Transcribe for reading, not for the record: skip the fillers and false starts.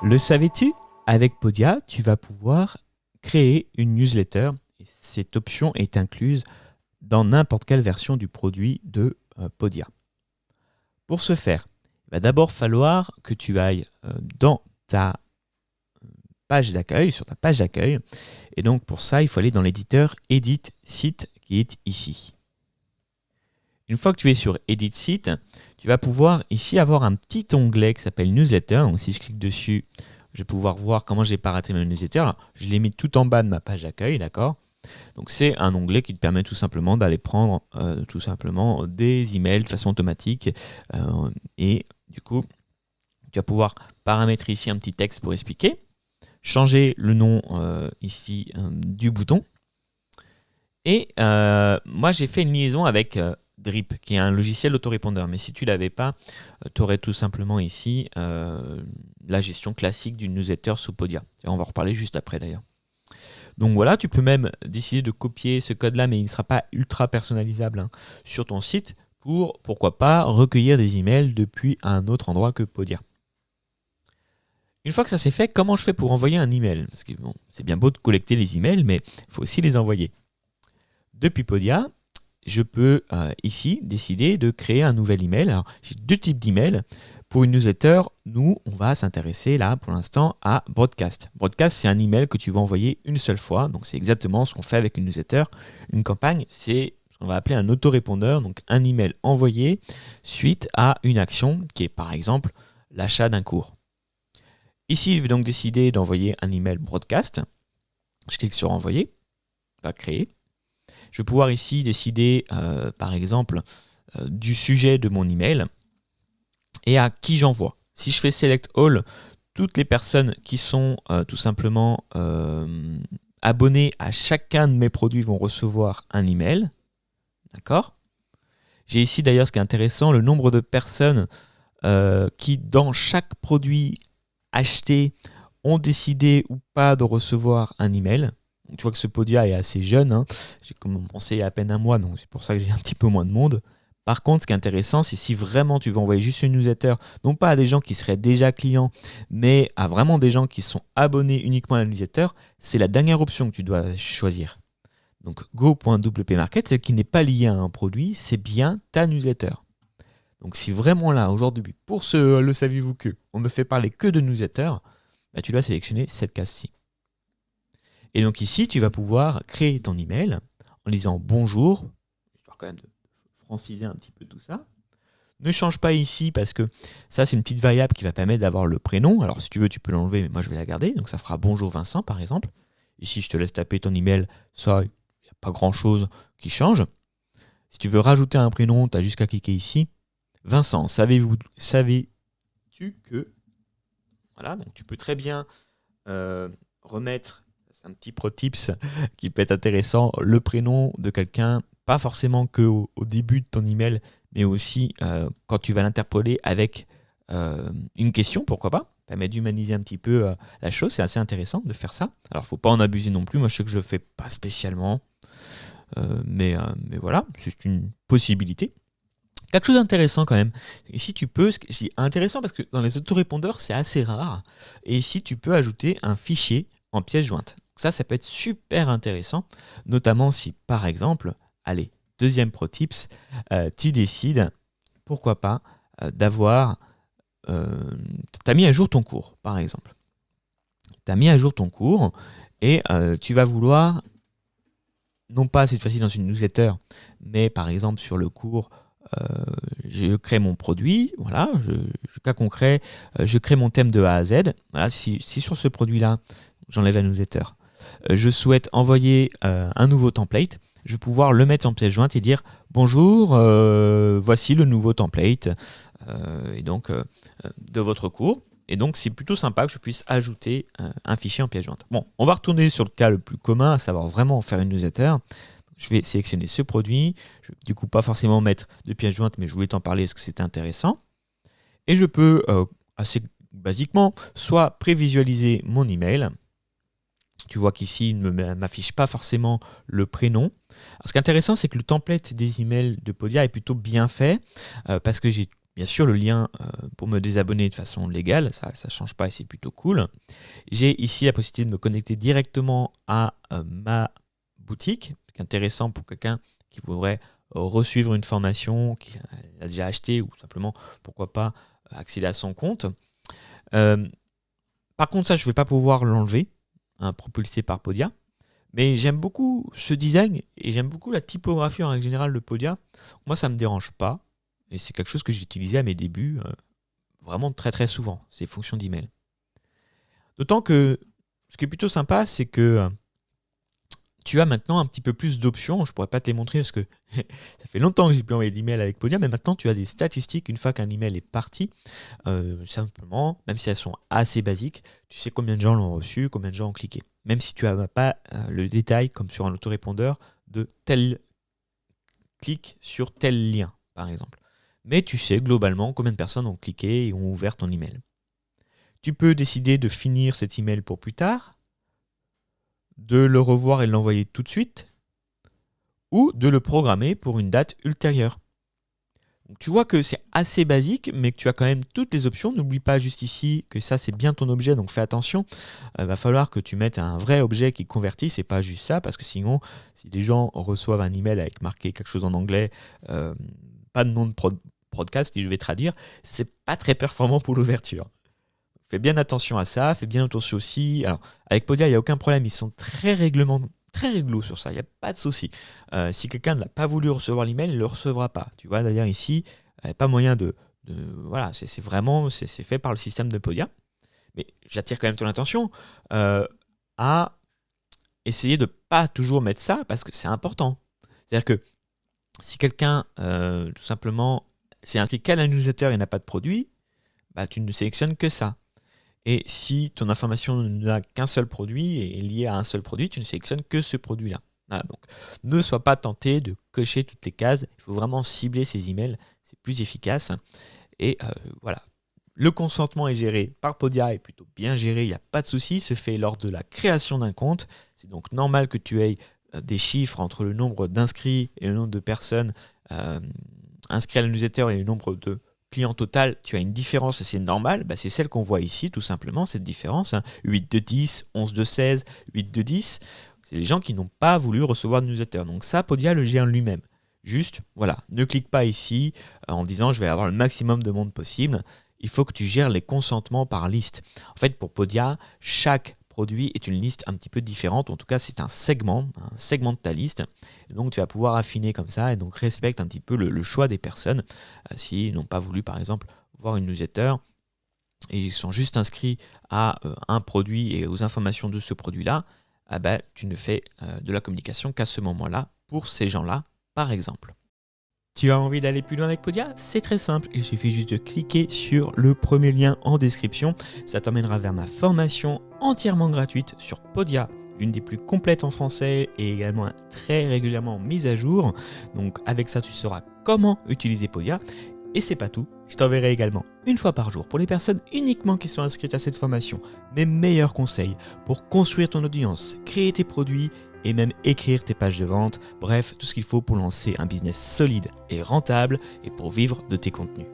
Le savais-tu? Avec Podia, tu vas pouvoir créer une newsletter. Et cette option est incluse dans n'importe quelle version du produit de Podia. Pour ce faire, il va d'abord falloir que tu ailles dans ta page d'accueil, sur ta page d'accueil. Et donc pour ça, il faut aller dans l'éditeur Edit Site qui est ici. Une fois que tu es sur Edit Site, tu vas pouvoir ici avoir un petit onglet qui s'appelle Newsletter. Donc si je clique dessus, je vais pouvoir voir comment j'ai paramétré ma newsletter. Alors, je l'ai mis tout en bas de ma page d'accueil, d'accord? Donc c'est un onglet qui te permet tout simplement d'aller prendre tout simplement des emails de façon automatique. Et du coup, tu vas pouvoir paramétrer ici un petit texte pour expliquer. Changer le nom ici du bouton. Et moi, j'ai fait une liaison avec Drip, qui est un logiciel autorépondeur. Mais si tu ne l'avais pas, tu aurais tout simplement ici la gestion classique d'une newsletter sous Podia. Et on va en reparler juste après d'ailleurs. Donc voilà, tu peux même décider de copier ce code-là, mais il ne sera pas ultra personnalisable sur ton site pour, pourquoi pas, recueillir des emails depuis un autre endroit que Podia. Une fois que ça c'est fait, comment je fais pour envoyer un email? Parce que bon, c'est bien beau de collecter les emails, mais il faut aussi les envoyer. Depuis Podia, je peux ici décider de créer un nouvel email. Alors, j'ai deux types d'emails. Pour une newsletter, nous, on va s'intéresser là pour l'instant à Broadcast. Broadcast, c'est un email que tu vas envoyer une seule fois. Donc, c'est exactement ce qu'on fait avec une newsletter. Une campagne, c'est ce qu'on va appeler un autorépondeur. Donc, un email envoyé suite à une action qui est par exemple l'achat d'un cours. Ici, je vais donc décider d'envoyer un email Broadcast. Je clique sur Envoyer. Va créer. Je vais pouvoir ici décider, par exemple, du sujet de mon email et à qui j'envoie. Si je fais Select All, toutes les personnes qui sont tout simplement abonnées à chacun de mes produits vont recevoir un email. D'accord ? J'ai ici d'ailleurs, ce qui est intéressant, le nombre de personnes qui, dans chaque produit acheté, ont décidé ou pas de recevoir un email. Donc, tu vois que ce Podia est assez jeune, j'ai commencé il y a à peine un mois, donc c'est pour ça que j'ai un petit peu moins de monde. Par contre, ce qui est intéressant, c'est si vraiment tu veux envoyer juste une newsletter, non pas à des gens qui seraient déjà clients, mais à vraiment des gens qui sont abonnés uniquement à la newsletter, c'est la dernière option que tu dois choisir. Donc go.wpmarket, celle qui n'est pas liée à un produit, c'est bien ta newsletter. Donc si vraiment là, aujourd'hui, pour ce le saviez-vous que, on ne fait parler que de newsletter, bah, tu dois sélectionner cette case-ci. Et donc ici, tu vas pouvoir créer ton email en disant bonjour, histoire quand même de franciser un petit peu tout ça. Ne change pas ici parce que ça, c'est une petite variable qui va permettre d'avoir le prénom. Alors si tu veux, tu peux l'enlever, mais moi je vais la garder. Donc ça fera bonjour Vincent par exemple. Ici, je te laisse taper ton email, ça, il n'y a pas grand-chose qui change. Si tu veux rajouter un prénom, tu as juste qu'à cliquer ici. Vincent, savais-tu que... Voilà, donc tu peux très bien remettre, c'est un petit pro tips qui peut être intéressant, le prénom de quelqu'un, pas forcément qu'au début de ton email, mais aussi quand tu vas l'interpeller avec une question, pourquoi pas. Ça permet d'humaniser un petit peu la chose, c'est assez intéressant de faire ça. Alors, il ne faut pas en abuser non plus, moi je sais que je ne le fais pas spécialement, mais voilà, c'est une possibilité. Quelque chose d'intéressant quand même. Ici, tu peux, je dis intéressant parce que dans les autorépondeurs, c'est assez rare. Et ici, tu peux ajouter un fichier en pièce jointe. Ça peut être super intéressant, notamment si, par exemple, allez, deuxième pro tips, tu décides, pourquoi pas, d'avoir, tu as mis à jour ton cours, par exemple. Tu as mis à jour ton cours et tu vas vouloir, non pas cette fois-ci dans une newsletter, mais par exemple sur le cours, je crée mon produit, voilà, cas concret, je crée mon thème de A à Z. Voilà, si sur ce produit-là, j'enlève la newsletter, je souhaite envoyer un nouveau template, je vais pouvoir le mettre en pièce jointe et dire bonjour, voici le nouveau template et donc de votre cours. Et donc c'est plutôt sympa que je puisse ajouter un fichier en pièce jointe. Bon, on va retourner sur le cas le plus commun, à savoir vraiment faire une newsletter. Je vais sélectionner ce produit. Je ne vais du coup pas forcément mettre de pièce jointe, mais je voulais t'en parler parce que c'était intéressant. Et je peux assez basiquement soit prévisualiser mon email. Tu vois qu'ici, il ne m'affiche pas forcément le prénom. Alors, ce qui est intéressant, c'est que le template des emails de Podia est plutôt bien fait parce que j'ai bien sûr le lien pour me désabonner de façon légale, ça ne change pas et c'est plutôt cool. J'ai ici la possibilité de me connecter directement à ma boutique, c'est intéressant pour quelqu'un qui voudrait resuivre une formation qu'il a déjà achetée ou simplement, pourquoi pas, accéder à son compte. Par contre, ça, je ne vais pas pouvoir l'enlever, propulsé par Podia. Mais j'aime beaucoup ce design et j'aime beaucoup la typographie en règle générale de Podia. Moi, ça ne me dérange pas. Et c'est quelque chose que j'utilisais à mes débuts vraiment très très souvent, ces fonctions d'email. D'autant que ce qui est plutôt sympa, c'est que tu as maintenant un petit peu plus d'options. Je ne pourrais pas te les montrer parce que ça fait longtemps que j'ai pu envoyer d'emails avec Podia, mais maintenant tu as des statistiques une fois qu'un email est parti. Simplement, même si elles sont assez basiques, tu sais combien de gens l'ont reçu, combien de gens ont cliqué. Même si tu n'as pas le détail, comme sur un autorépondeur, de tel clic sur tel lien, par exemple. Mais tu sais globalement combien de personnes ont cliqué et ont ouvert ton email. Tu peux décider de finir cet email pour plus tard, de le revoir et l'envoyer tout de suite, ou de le programmer pour une date ultérieure. Donc, tu vois que c'est assez basique, mais que tu as quand même toutes les options. N'oublie pas juste ici que ça, c'est bien ton objet, donc fais attention. Il va falloir que tu mettes un vrai objet qui convertisse et pas juste ça, parce que sinon, si les gens reçoivent un email avec marqué quelque chose en anglais, pas de nom de podcast, si je vais traduire, c'est pas très performant pour l'ouverture. Fais bien attention à ça, fais bien attention aussi. Alors, avec Podia, il n'y a aucun problème, ils sont très réglo sur ça, il n'y a pas de souci. Si quelqu'un n'a pas voulu recevoir l'email, il ne le recevra pas. Tu vois, d'ailleurs ici, il n'y a pas moyen voilà, c'est vraiment, c'est fait par le système de Podia. Mais j'attire quand même ton attention à essayer de ne pas toujours mettre ça, parce que c'est important. C'est-à-dire que si quelqu'un, tout simplement, s'est inscrit qu'à la newsletter et n'a pas de produit, bah, tu ne sélectionnes que ça. Et si ton information n'a qu'un seul produit et est liée à un seul produit, tu ne sélectionnes que ce produit-là. Voilà, donc ne sois pas tenté de cocher toutes les cases. Il faut vraiment cibler ces emails, c'est plus efficace. Et voilà. Le consentement est géré par Podia, est plutôt bien géré, il n'y a pas de souci, se fait lors de la création d'un compte. C'est donc normal que tu aies des chiffres entre le nombre d'inscrits et le nombre de personnes inscrites à la newsletter et le nombre de client total, tu as une différence et c'est normal, bah c'est celle qu'on voit ici tout simplement, cette différence, 8 de 10, 11 de 16, 8 de 10, c'est les gens qui n'ont pas voulu recevoir de newsletter. Donc ça, Podia le gère lui-même. Juste, voilà, ne clique pas ici en disant je vais avoir le maximum de monde possible. Il faut que tu gères les consentements par liste. En fait, pour Podia, chaque produit est une liste un petit peu différente. En tout cas, c'est un segment de ta liste. Et donc, tu vas pouvoir affiner comme ça et donc respecte un petit peu le choix des personnes. S'ils n'ont pas voulu, par exemple, voir une newsletter et ils sont juste inscrits à un produit et aux informations de ce produit-là, tu ne fais de la communication qu'à ce moment-là pour ces gens-là, par exemple. Tu as envie d'aller plus loin avec Podia? C'est très simple, il suffit juste de cliquer sur le premier lien en description. Ça t'emmènera vers ma formation entièrement gratuite sur Podia, l'une des plus complètes en français et également très régulièrement mise à jour. Donc avec ça, tu sauras comment utiliser Podia. Et c'est pas tout, je t'enverrai également une fois par jour pour les personnes uniquement qui sont inscrites à cette formation mes meilleurs conseils pour construire ton audience, créer tes produits et même écrire tes pages de vente, bref, tout ce qu'il faut pour lancer un business solide et rentable et pour vivre de tes contenus.